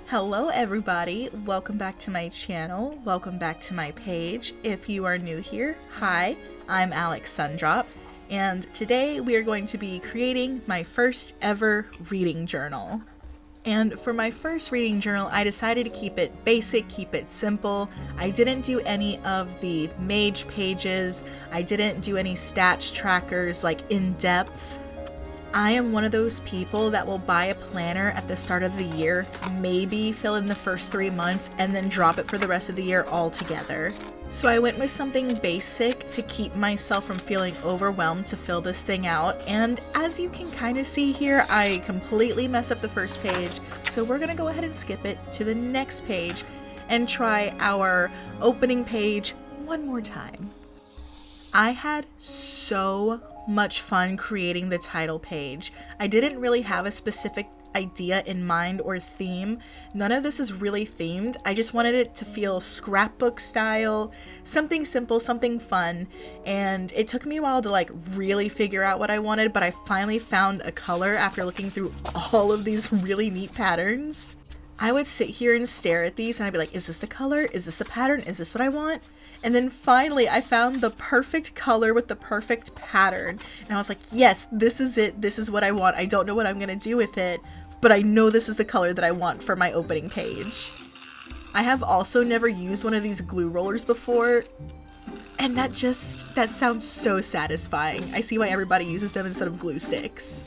Hello everybody, welcome back to my channel, welcome back to my page. If you are new here, hi, I'm Alex Sundrop, and today we are going to be creating my first ever reading journal. And for my first reading journal, I decided to keep it basic, keep it simple. I didn't do any of the mage pages, I didn't do any stats trackers like in depth. I am one of those people that will buy a planner at the start of the year, maybe fill in the first 3 months, and then drop it for the rest of the year altogether. So I went with something basic to keep myself from feeling overwhelmed to fill this thing out, and as you can kind of see here, I completely mess up the first page, so we're gonna go ahead and skip it to the next page and try our opening page one more time. I had so much fun creating the title page. I didn't really have a specific idea in mind or theme. None of this is really themed. I just wanted it to feel scrapbook style, something simple, something fun, and it took me a while to really figure out what I wanted, but I finally found a color after looking through all of these really neat patterns. I would sit here and stare at these and I'd be like, is this the color? Is this the pattern? Is this what I want? And then finally I found the perfect color with the perfect pattern. And I was like, yes, this is it. This is what I want. I don't know what I'm going to do with it, but I know this is the color that I want for my opening page. I have also never used one of these glue rollers before, and that sounds so satisfying. I see why everybody uses them instead of glue sticks.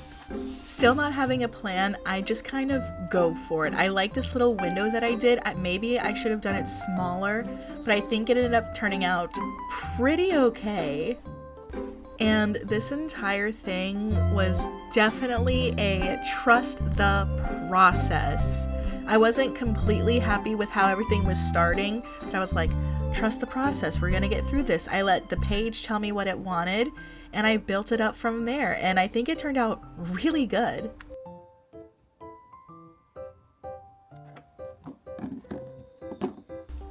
Still not having a plan, I just kind of go for it. I like this little window that I did. Maybe I should have done it smaller, but I think it ended up turning out pretty okay. And this entire thing was definitely a trust the process. I wasn't completely happy with how everything was starting, but I was like, trust the process, we're gonna get through this. I let the page tell me what it wanted, and I built it up from there, and I think it turned out really good.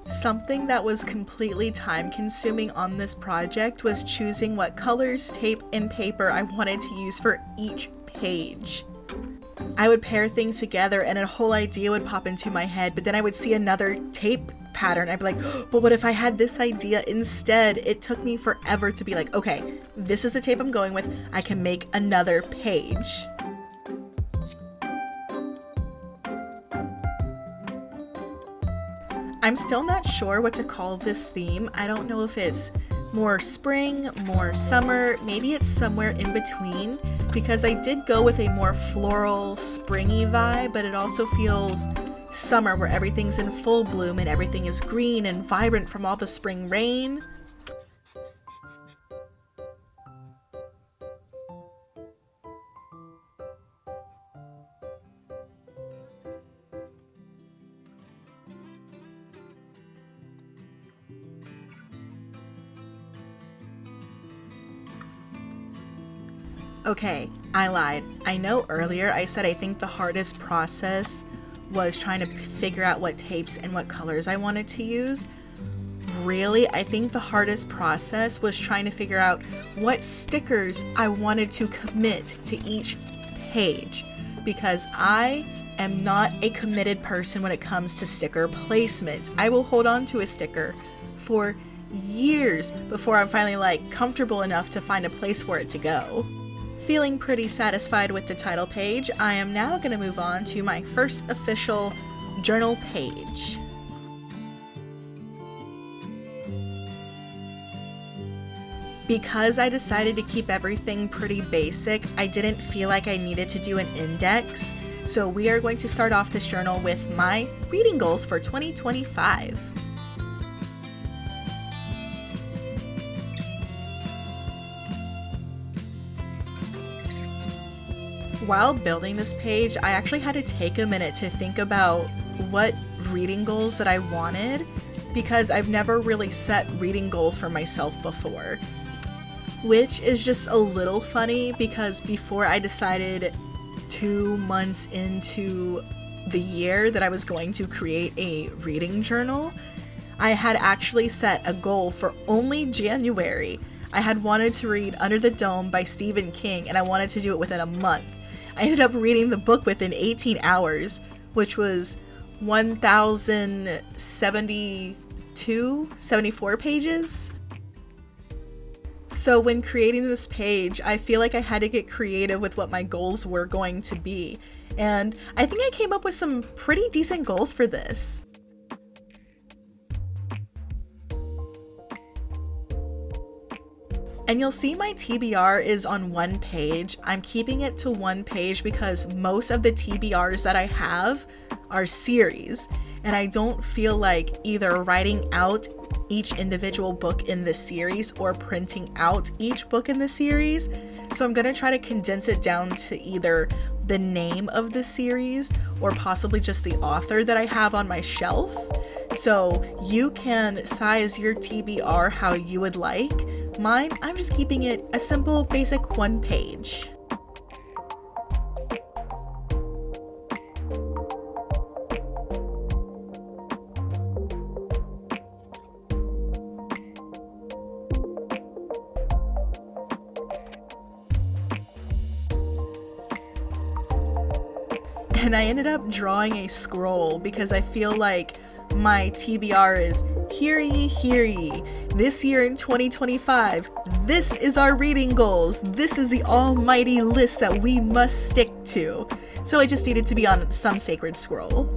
Something that was completely time consuming on this project was choosing what colors, tape, and paper I wanted to use for each page. I would pair things together and a whole idea would pop into my head, but then I would see another tape pattern. I'd be like, but what if I had this idea instead? It took me forever to be like, okay, this is the tape I'm going with. I can make another page. I'm still not sure what to call this theme. I don't know if it's more spring, more summer, maybe it's somewhere in between, because I did go with a more floral, springy vibe, but it also feels summer where everything's in full bloom and everything is green and vibrant from all the spring rain. Okay, I lied. I know earlier I said I think the hardest process was trying to figure out what tapes and what colors I wanted to use. Really, I think the hardest process was trying to figure out what stickers I wanted to commit to each page, because I am not a committed person when it comes to sticker placement. I will hold on to a sticker for years before I'm finally comfortable enough to find a place for it to go. Feeling pretty satisfied with the title page, I am now going to move on to my first official journal page. Because I decided to keep everything pretty basic, I didn't feel like I needed to do an index, so we are going to start off this journal with my reading goals for 2025. While building this page, I actually had to take a minute to think about what reading goals that I wanted, because I've never really set reading goals for myself before. Which is just a little funny, because before I decided 2 months into the year that I was going to create a reading journal, I had actually set a goal for only January. I had wanted to read Under the Dome by Stephen King, and I wanted to do it within a month. I ended up reading the book within 18 hours, which was 1,074 pages. So when creating this page, I feel like I had to get creative with what my goals were going to be. And I think I came up with some pretty decent goals for this. And you'll see my TBR is on one page. I'm keeping it to one page because most of the TBRs that I have are series. And I don't feel like either writing out each individual book in the series or printing out each book in the series. So I'm gonna try to condense it down to either the name of the series or possibly just the author that I have on my shelf. So you can size your TBR how you would like. Mine, I'm just keeping it a simple, basic one page. And I ended up drawing a scroll because I feel like my TBR is hear ye, this year in 2025, this is our reading goals. This is the almighty list that we must stick to. So it just needed to be on some sacred scroll.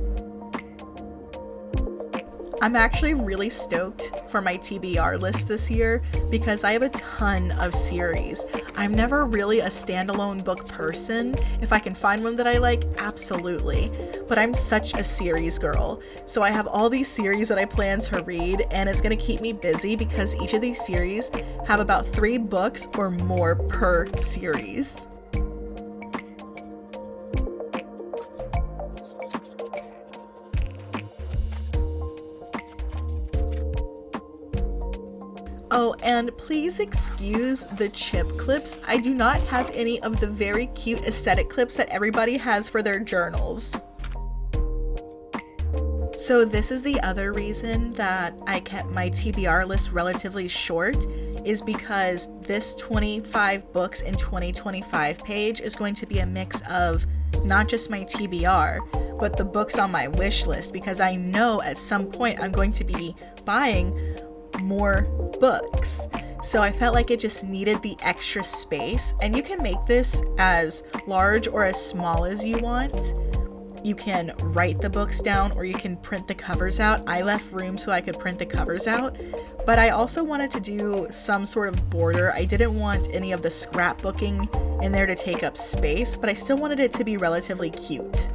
I'm actually really stoked for my TBR list this year because I have a ton of series. I'm never really a standalone book person. If I can find one that I like, absolutely. But I'm such a series girl. So I have all these series that I plan to read, and it's gonna keep me busy because each of these series have about 3 books or more per series. Oh, and please excuse the chip clips. I do not have any of the very cute aesthetic clips that everybody has for their journals. So this is the other reason that I kept my TBR list relatively short, is because this 25 books in 2025 page is going to be a mix of not just my TBR, but the books on my wish list, because I know at some point I'm going to be buying more books. So I felt like it just needed the extra space, and you can make this as large or as small as you want. You can write the books down or you can print the covers out. I left room so I could print the covers out, but I also wanted to do some sort of border. I didn't want any of the scrapbooking in there to take up space, but I still wanted it to be relatively cute.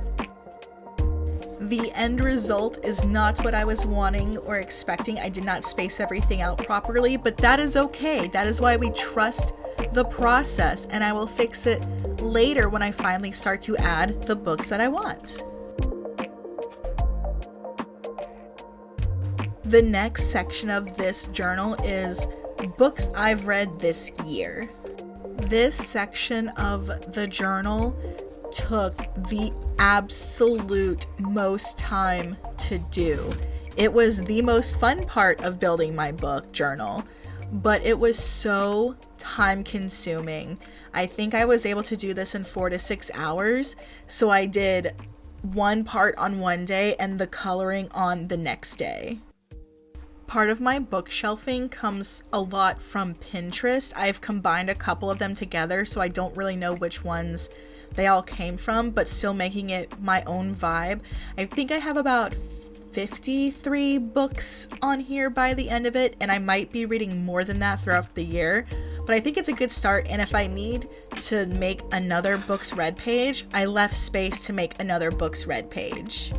The end result is not what I was wanting or expecting. I did not space everything out properly, but that is okay. That is why we trust the process, and I will fix it later when I finally start to add the books that I want. The next section of this journal is books I've read this year. This section of the journal took the absolute most time to do. It was the most fun part of building my book journal, but it was so time consuming. I think I was able to do this in 4 to 6 hours, so I did one part on one day and the coloring on the next day. Part of my bookshelving comes a lot from Pinterest. I've combined a couple of them together, so I don't really know which ones they all came from, but still making it my own vibe. I think I have about 53 books on here by the end of it, and I might be reading more than that throughout the year, but I think it's a good start. And if I need to make another books read page, I left space to make another books read page.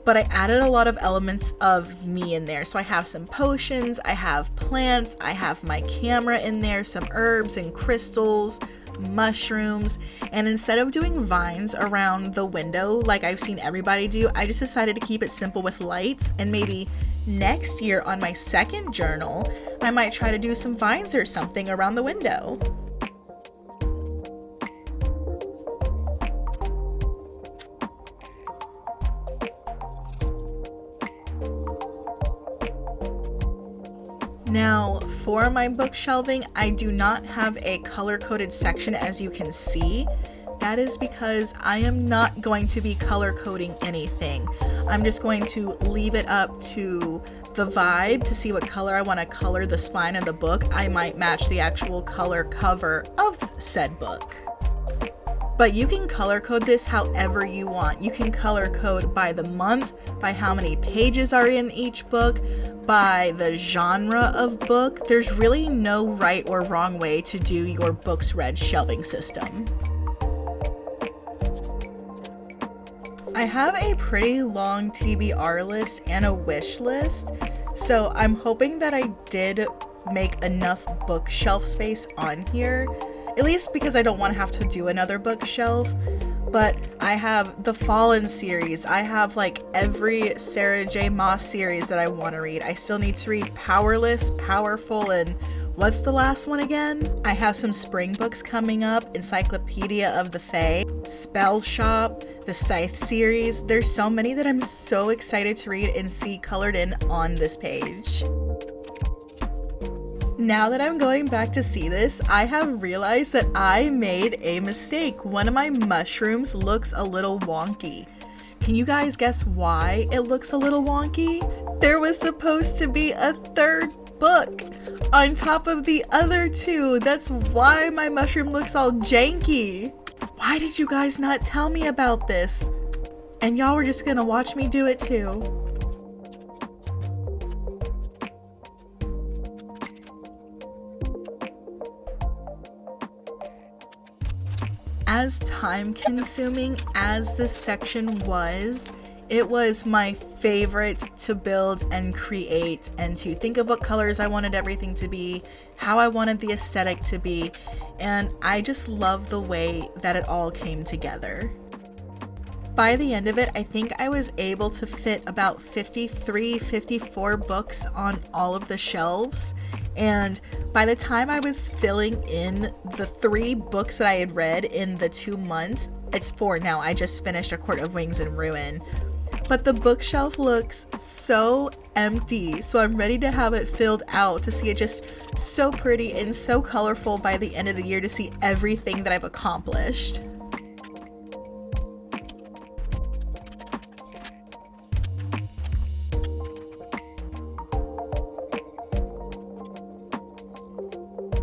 But I added a lot of elements of me in there. So I have some potions, I have plants, I have my camera in there, some herbs and crystals, mushrooms, and instead of doing vines around the window like I've seen everybody do, I just decided to keep it simple with lights, and maybe next year on my second journal, I might try to do some vines or something around the window. Now, for my book shelving, I do not have a color-coded section, as you can see. That is because I am not going to be color coding anything. I'm just going to leave it up to the vibe to see what color I want to color the spine of the book. I might match the actual color cover of said book. But you can color code this however you want. You can color code by the month, by how many pages are in each book, by the genre of book. There's really no right or wrong way to do your books read shelving system. I have a pretty long TBR list and a wish list, so I'm hoping that I did make enough bookshelf space on here. At least because I don't want to have to do another bookshelf. But I have the Fallen series. I have like every Sarah J. Maas series that I want to read. I still need to read Powerless, Powerful, and what's the last one again? I have some spring books coming up. Encyclopedia of the Fae, Spell Shop, the Scythe series. There's so many that I'm so excited to read and see colored in on this page. Now that I'm going back to see this, I have realized that I made a mistake. One of my mushrooms looks a little wonky. Can you guys guess why it looks a little wonky? There was supposed to be a third book on top of the other two. That's why my mushroom looks all janky. Why did you guys not tell me about this? And y'all were just gonna watch me do it too. As time-consuming as this section was, it was my favorite to build and create and to think of what colors I wanted everything to be, how I wanted the aesthetic to be, and I just love the way that it all came together. By the end of it, I think I was able to fit about 53, 54 books on all of the shelves. And by the time I was filling in the 3 books that I had read in the 2 months, it's 4 now, I just finished A Court of Wings and Ruin. But the bookshelf looks so empty, so I'm ready to have it filled out to see it just so pretty and so colorful by the end of the year to see everything that I've accomplished.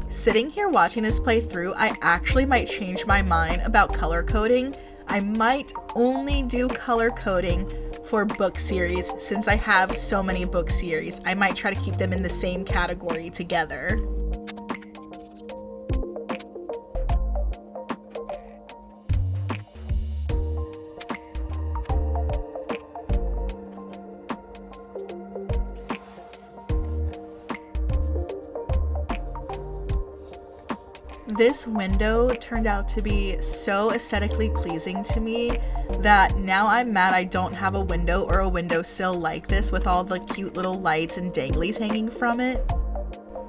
Sitting here watching this playthrough, I actually might change my mind about color coding. I might only do color coding for book series since I have so many book series. I might try to keep them in the same category together. This window turned out to be so aesthetically pleasing to me that now I'm mad I don't have a window or a windowsill like this with all the cute little lights and danglies hanging from it.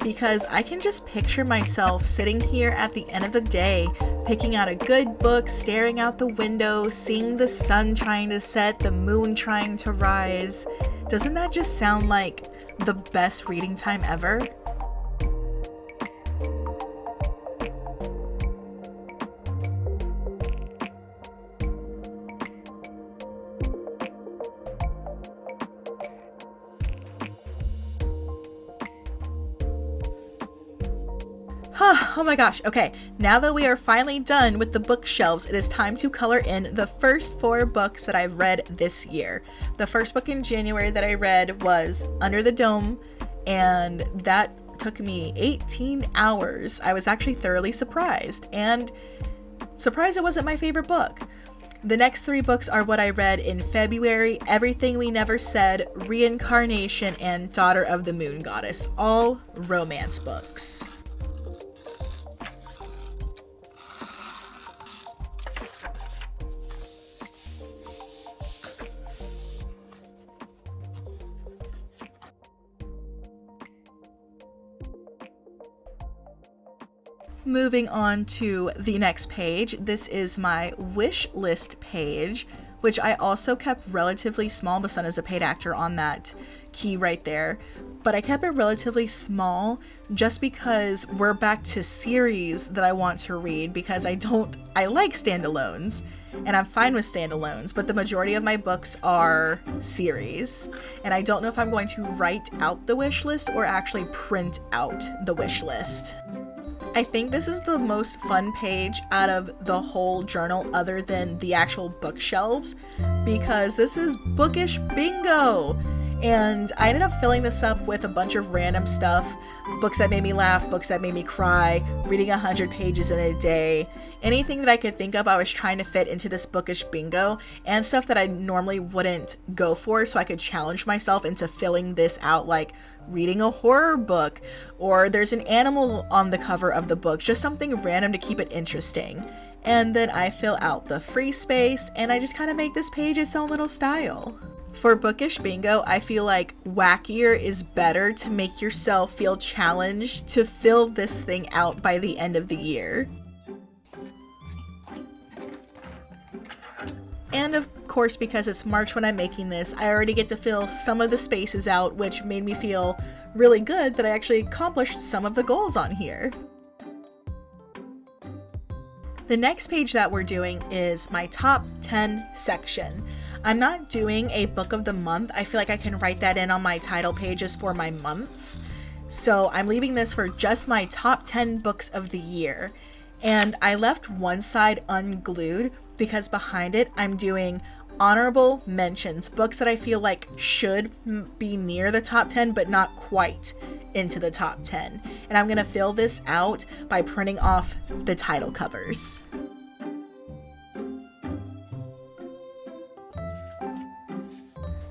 Because I can just picture myself sitting here at the end of the day, picking out a good book, staring out the window, seeing the sun trying to set, the moon trying to rise. Doesn't that just sound like the best reading time ever? Oh my gosh, okay, now that we are finally done with the bookshelves, it is time to color in the first 4 books that I've read this year. The first book in January that I read was Under the Dome, and that took me 18 hours. I was actually thoroughly surprised, and surprised it wasn't my favorite book. The next 3 books are what I read in February: Everything We Never Said, Reincarnation, and Daughter of the Moon Goddess, all romance books. Moving on to the next page, this is my wish list page, which I also kept relatively small. The sun is a paid actor on that key right there. but I kept it relatively small just because we're back to series that I want to read, because I like standalones and I'm fine with standalones, but the majority of my books are series, and I don't know if I'm going to write out the wish list or actually print out the wish list. I think this is the most fun page out of the whole journal other than the actual bookshelves, because this is bookish bingo. And I ended up filling this up with a bunch of random stuff, books that made me laugh, books that made me cry, reading 100 pages in a day. Anything that I could think of, I was trying to fit into this bookish bingo, and stuff that I normally wouldn't go for, so I could challenge myself into filling this out, like reading a horror book, or there's an animal on the cover of the book, just something random to keep it interesting. And then I fill out the free space, and I just kind of make this page its own little style. For bookish bingo, I feel like wackier is better to make yourself feel challenged to fill this thing out by the end of the year. And of course, because it's March when I'm making this, I already get to fill some of the spaces out, which made me feel really good that I actually accomplished some of the goals on here. The next page that we're doing is my top 10 section. I'm not doing a book of the month. I feel like I can write that in on my title pages for my months. So I'm leaving this for just my top 10 books of the year. And I left one side unglued because behind it I'm doing honorable mentions, books that I feel like should be near the top 10 but not quite into the top 10. And I'm going to fill this out by printing off the title covers.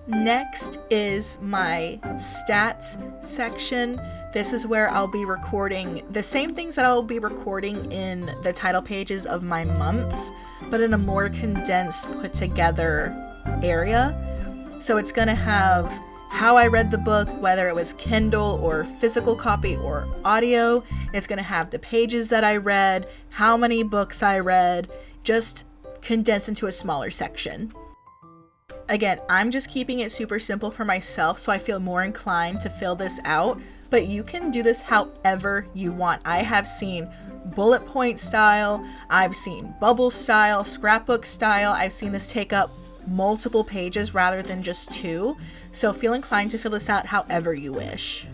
Next is my stats section. This is where I'll be recording the same things that I'll be recording in the title pages of my months, but in a more condensed, put together area. So it's going to have how I read the book, whether it was Kindle or physical copy or audio. It's going to have the pages that I read, how many books I read, just condensed into a smaller section. Again, I'm just keeping it super simple for myself, so I feel more inclined to fill this out, but you can do this however you want. I have seen bullet point style, I've seen bubble style, scrapbook style. I've seen this take up multiple pages rather than just 2, so feel inclined to fill this out however you wish.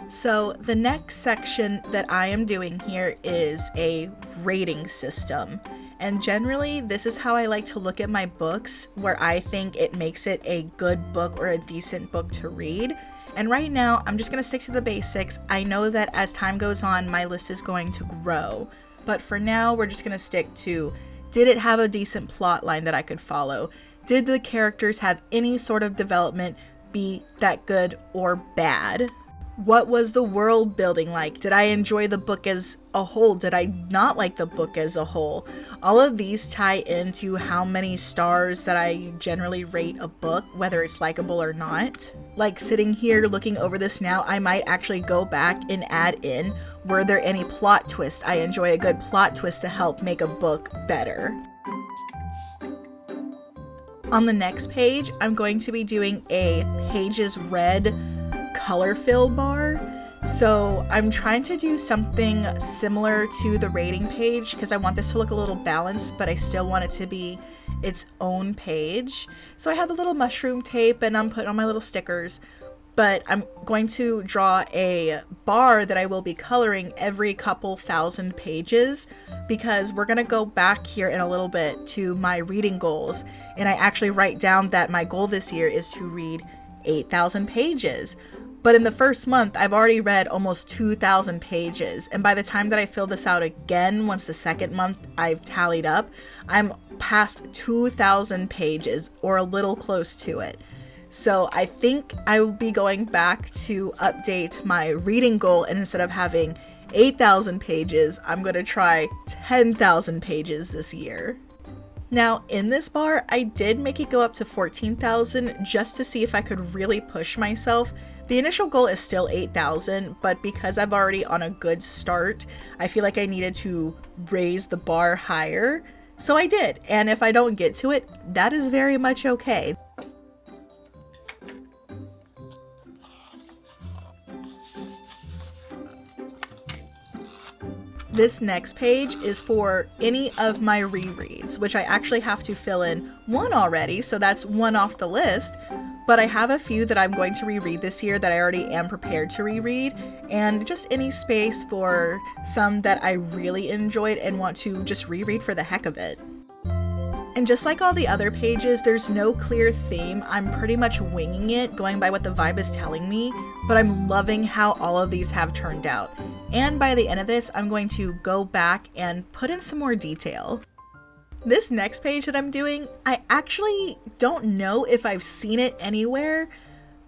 So the next section that I am doing here is a rating system. And generally, this is how I like to look at my books, where I think it makes it a good book or a decent book to read. And right now, I'm just going to stick to the basics. I know that as time goes on, my list is going to grow. But for now, we're just going to stick to, did it have a decent plot line that I could follow? Did the characters have any sort of development, be that good or bad? What was the world building like? Did I enjoy the book as a whole? Did I not like the book as a whole? All of these tie into how many stars that I generally rate a book, whether it's likable or not. Like sitting here looking over this now, I might actually go back and add in, were there any plot twists? I enjoy a good plot twist to help make a book better. On the next page, I'm going to be doing a pages read color fill bar. So I'm trying to do something similar to the rating page because I want this to look a little balanced, but I still want it to be its own page. So I have the little mushroom tape and I'm putting on my little stickers, but I'm going to draw a bar that I will be coloring every couple thousand pages, because we're going to go back here in a little bit to my reading goals. And I actually write down that my goal this year is to read 8,000 pages. But in the first month, I've already read almost 2,000 pages. And by the time that I fill this out again, once the second month I've tallied up, I'm past 2,000 pages or a little close to it. So I think I will be going back to update my reading goal, and instead of having 8,000 pages, I'm going to try 10,000 pages this year. Now in this bar, I did make it go up to 14,000 just to see if I could really push myself. The initial goal is still 8,000, but because I'm already on a good start, I feel like I needed to raise the bar higher. So I did, and if I don't get to it, that is very much okay. This next page is for any of my rereads, which I actually have to fill in one already, so that's one off the list. But I have a few that I'm going to reread this year that I already am prepared to reread, and just any space for some that I really enjoyed and want to just reread for the heck of it. And just like all the other pages, there's no clear theme. I'm pretty much winging it, going by what the vibe is telling me, but I'm loving how all of these have turned out. And by the end of this, I'm going to go back and put in some more detail. This next page that I'm doing, I actually don't know if I've seen it anywhere,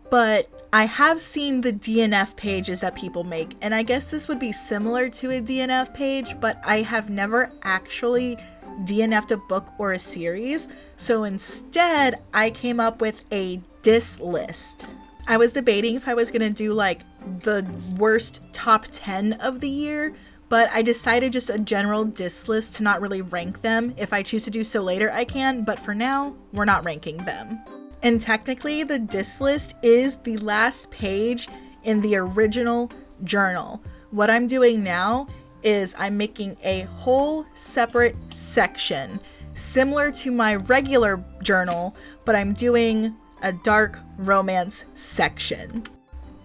but I have seen the DNF pages that people make, and I guess this would be similar to a DNF page, but I have never actually DNF'd a book or a series, so instead I came up with a diss list. I was debating if I was gonna do like the worst top 10 of the year, but I decided just a general diss list to not really rank them. If I choose to do so later, I can, but for now, we're not ranking them. And technically, the diss list is the last page in the original journal. What I'm doing now is I'm making a whole separate section, similar to my regular journal, but I'm doing a dark romance section.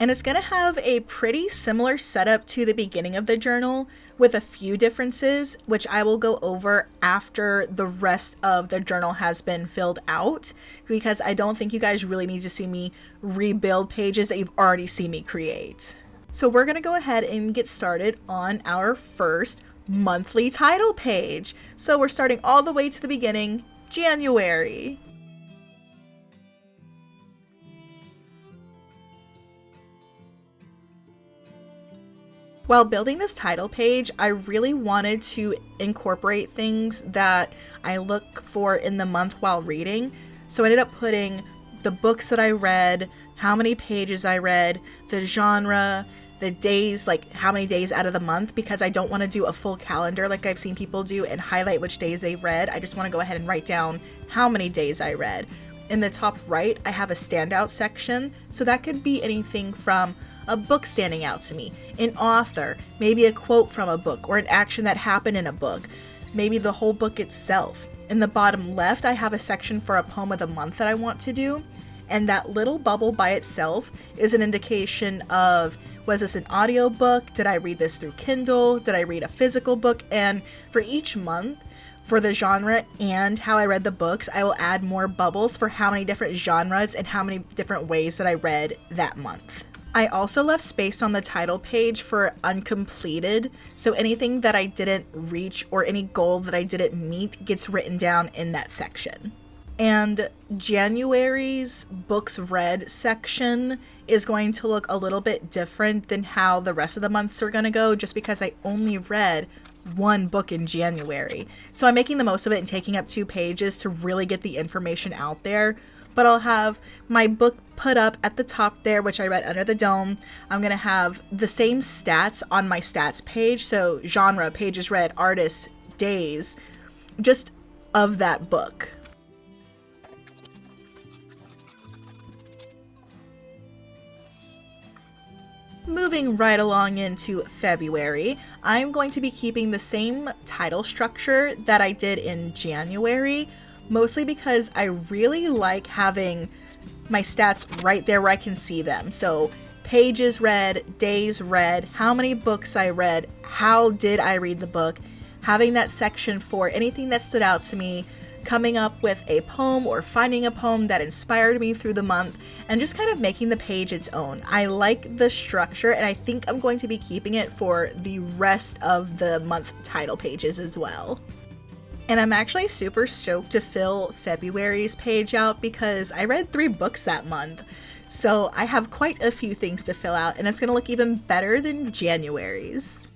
And it's gonna have a pretty similar setup to the beginning of the journal, with a few differences, which I will go over after the rest of the journal has been filled out, because I don't think you guys really need to see me rebuild pages that you've already seen me create. So we're gonna go ahead and get started on our first monthly title page. So we're starting all the way to the beginning, January. While building this title page, I really wanted to incorporate things that I look for in the month while reading. So I ended up putting the books that I read, how many pages I read, the genre, the days, like how many days out of the month, because I don't want to do a full calendar like I've seen people do and highlight which days they read. I just want to go ahead and write down how many days I read. In the top right, I have a standout section. So that could be anything from a book standing out to me, an author, maybe a quote from a book or an action that happened in a book, maybe the whole book itself. In the bottom left, I have a section for a poem of the month that I want to do, and that little bubble by itself is an indication of, was this an audio book? Did I read this through Kindle? Did I read a physical book? And for each month, for the genre and how I read the books, I will add more bubbles for how many different genres and how many different ways that I read that month. I also left space on the title page for uncompleted, so anything that I didn't reach or any goal that I didn't meet gets written down in that section. And January's books read section is going to look a little bit different than how the rest of the months are going to go, just because I only read one book in January. So I'm making the most of it and taking up 2 pages to really get the information out there. But I'll have my book put up at the top there, which I read Under the Dome. I'm going to have the same stats on my stats page. So genre, pages read, artists, days, just of that book. Moving right along into February, I'm going to be keeping the same title structure that I did in January, mostly because I really like having my stats right there where I can see them. So pages read, days read, how many books I read, how did I read the book, having that section for anything that stood out to me, coming up with a poem or finding a poem that inspired me through the month, and just kind of making the page its own. I like the structure, and I think I'm going to be keeping it for the rest of the month title pages as well. And I'm actually super stoked to fill February's page out because I read 3 books that month. So I have quite a few things to fill out, and it's going to look even better than January's.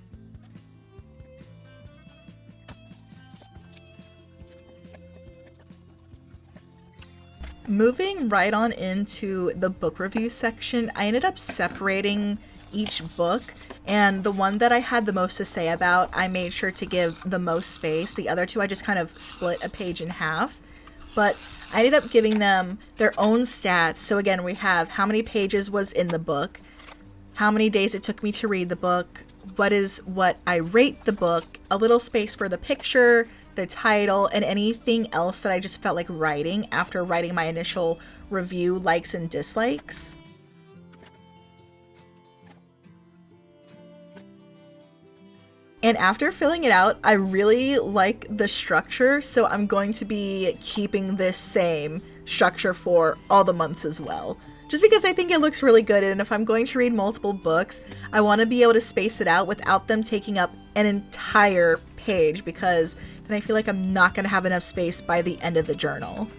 Moving right on into the book review section, I ended up separating each book, and the one that I had the most to say about, I made sure to give the most space. The other two, I just kind of split a page in half. But I ended up giving them their own stats. So again, we have how many pages was in the book, how many days it took me to read the book, what I rate the book, a little space for the picture, the title, and anything else that I just felt like writing after writing my initial review, likes and dislikes. And after filling it out, I really like the structure, so I'm going to be keeping this same structure for all the months as well. Just because I think it looks really good, and if I'm going to read multiple books, I want to be able to space it out without them taking up an entire page, because then I feel like I'm not going to have enough space by the end of the journal.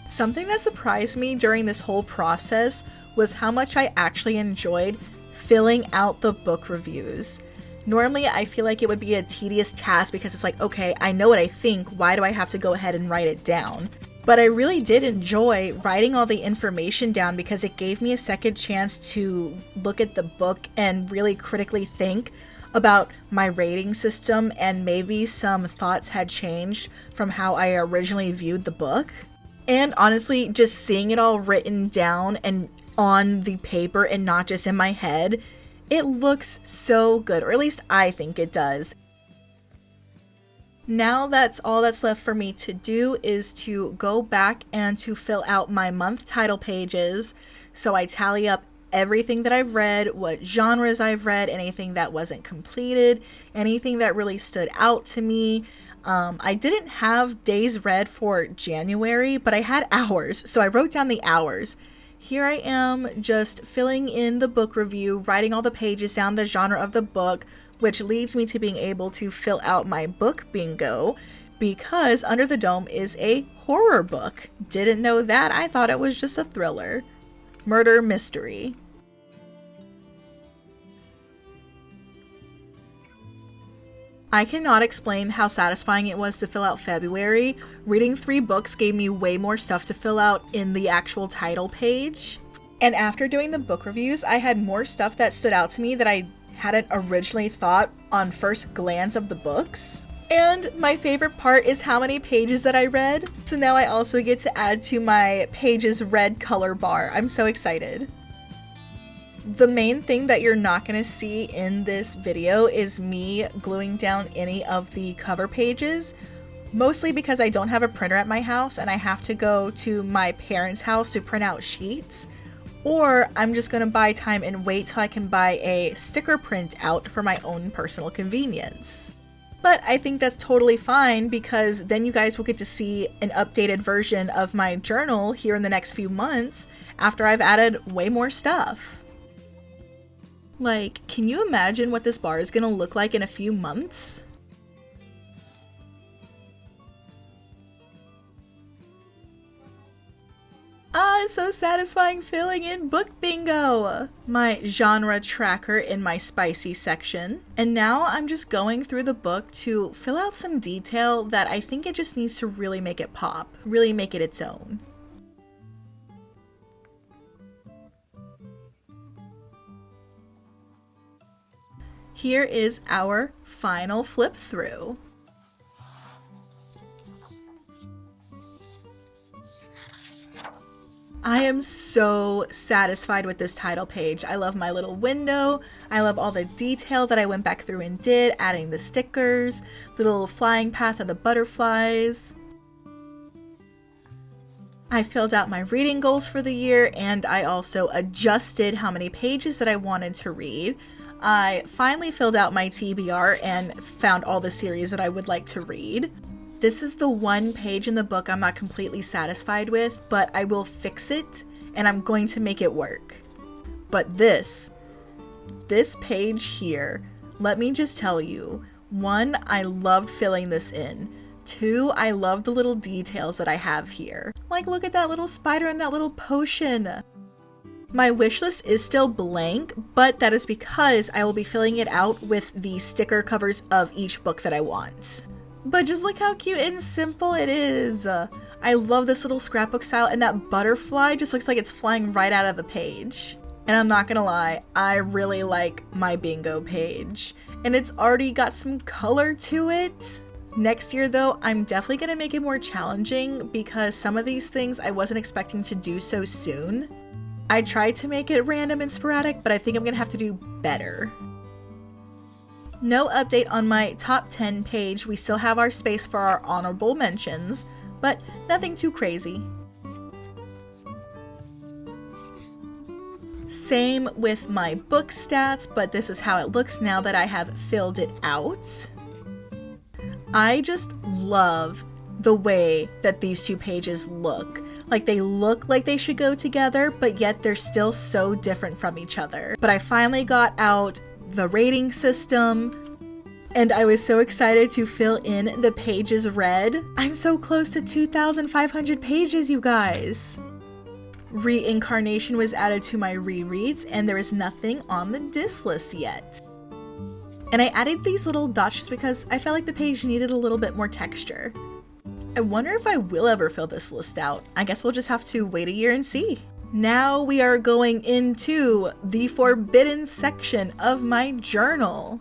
Something that surprised me during this whole process was how much I actually enjoyed filling out the book reviews. Normally, I feel like it would be a tedious task because it's like, okay, I know what I think, why do I have to go ahead and write it down? But I really did enjoy writing all the information down because it gave me a second chance to look at the book and really critically think about my rating system, and maybe some thoughts had changed from how I originally viewed the book. And honestly, just seeing it all written down and on the paper and not just in my head, it looks so good, or at least I think it does. Now that's all that's left for me to do is to go back and to fill out my month title pages. So I tally up everything that I've read, what genres I've read, anything that wasn't completed, anything that really stood out to me. I didn't have days read for January, but I had hours, so I wrote down the hours. Here I am just filling in the book review, writing all the pages down, the genre of the book, which leads me to being able to fill out my book bingo, because Under the Dome is a horror book. Didn't know that. I thought it was just a thriller. Murder mystery. I cannot explain how satisfying it was to fill out February. Reading 3 books gave me way more stuff to fill out in the actual title page. And after doing the book reviews, I had more stuff that stood out to me that I hadn't originally thought on first glance of the books. And my favorite part is how many pages that I read. So now I also get to add to my pages read color bar. I'm so excited. The main thing that you're not going to see in this video is me gluing down any of the cover pages, mostly because I don't have a printer at my house and I have to go to my parents' house to print out sheets, or I'm just going to buy time and wait till I can buy a sticker print out for my own personal convenience. But I think that's totally fine, because then you guys will get to see an updated version of my journal here in the next few months after I've added way more stuff. Like, can you imagine what this bar is gonna look like in a few months? It's so satisfying filling in book bingo! My genre tracker in my spicy section. And now I'm just going through the book to fill out some detail that I think it just needs to really make it pop, really make it its own. Here is our final flip through. I am so satisfied with this title page. I love my little window. I love all the detail that I went back through and did, adding the stickers, the little flying path of the butterflies. I filled out my reading goals for the year, and I also adjusted how many pages that I wanted to read. I finally filled out my TBR and found all the series that I would like to read. This is the one page in the book I'm not completely satisfied with, but I will fix it and I'm going to make it work. But this page here, let me just tell you, 1, I loved filling this in. 2, I love the little details that I have here. Like, look at that little spider and that little potion. My wish list is still blank, but that is because I will be filling it out with the sticker covers of each book that I want. But just look how cute and simple it is. I love this little scrapbook style, and that butterfly just looks like it's flying right out of the page. And I'm not gonna lie, I really like my bingo page. And it's already got some color to it. Next year though, I'm definitely gonna make it more challenging because some of these things I wasn't expecting to do so soon. I tried to make it random and sporadic, but I think I'm gonna have to do better. No update on my top 10 page. We still have our space for our honorable mentions, but nothing too crazy. Same with my book stats, but this is how it looks now that I have filled it out. I just love the way that these two pages look. Like, they look like they should go together, but yet they're still so different from each other. But I finally got out the rating system, and I was so excited to fill in the pages read. I'm so close to 2,500 pages, you guys. Reincarnation was added to my rereads, and there is nothing on the diss list yet. And I added these little dots just because I felt like the page needed a little bit more texture. I wonder if I will ever fill this list out. I guess we'll just have to wait a year and see. Now we are going into the forbidden section of my journal.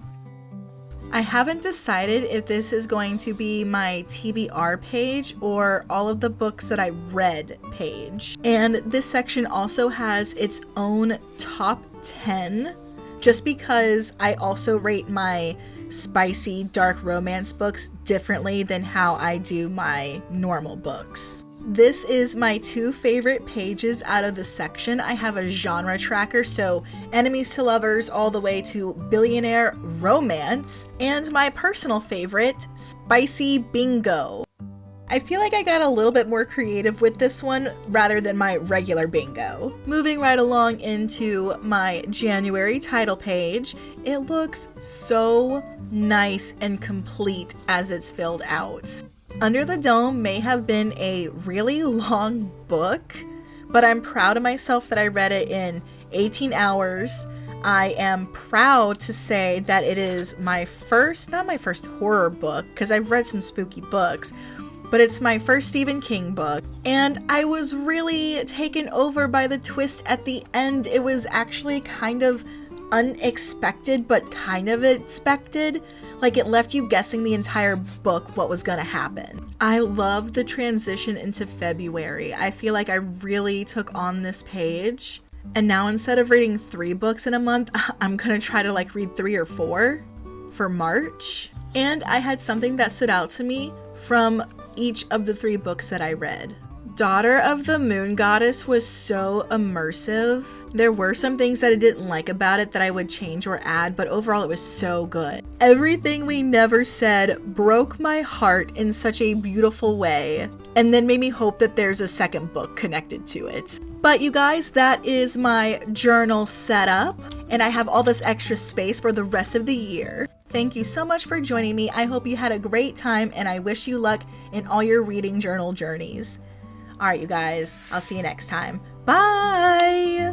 I haven't decided if this is going to be my TBR page or all of the books that I read page. And this section also has its own top 10, just because I also rate my spicy dark romance books differently than how I do my normal books. This is my two favorite pages out of the section. I have a genre tracker, so enemies to lovers all the way to billionaire romance, and my personal favorite, spicy bingo. I feel like I got a little bit more creative with this one rather than my regular bingo. Moving right along into my January title page, it looks so nice and complete as it's filled out. Under the Dome may have been a really long book, but I'm proud of myself that I read it in 18 hours. I am proud to say that it is my first, not my first horror book, because I've read some spooky books, but it's my first Stephen King book, and I was really taken over by the twist at the end. It was actually kind of unexpected, but kind of expected. Like, it left you guessing the entire book what was gonna happen. I love the transition into February. I feel like I really took on this page, and now instead of reading 3 books in a month, I'm gonna try to read 3 or 4 for March. And I had something that stood out to me from each of the 3 books that I read. Daughter of the Moon Goddess was so immersive. There were some things that I didn't like about it that I would change or add, but overall it was so good. Everything We Never Said broke my heart in such a beautiful way, and then made me hope that there's a second book connected to it. But you guys, that is my journal setup, and I have all this extra space for the rest of the year. Thank you so much for joining me. I hope you had a great time, and I wish you luck in all your reading journal journeys. All right, you guys, I'll see you next time. Bye!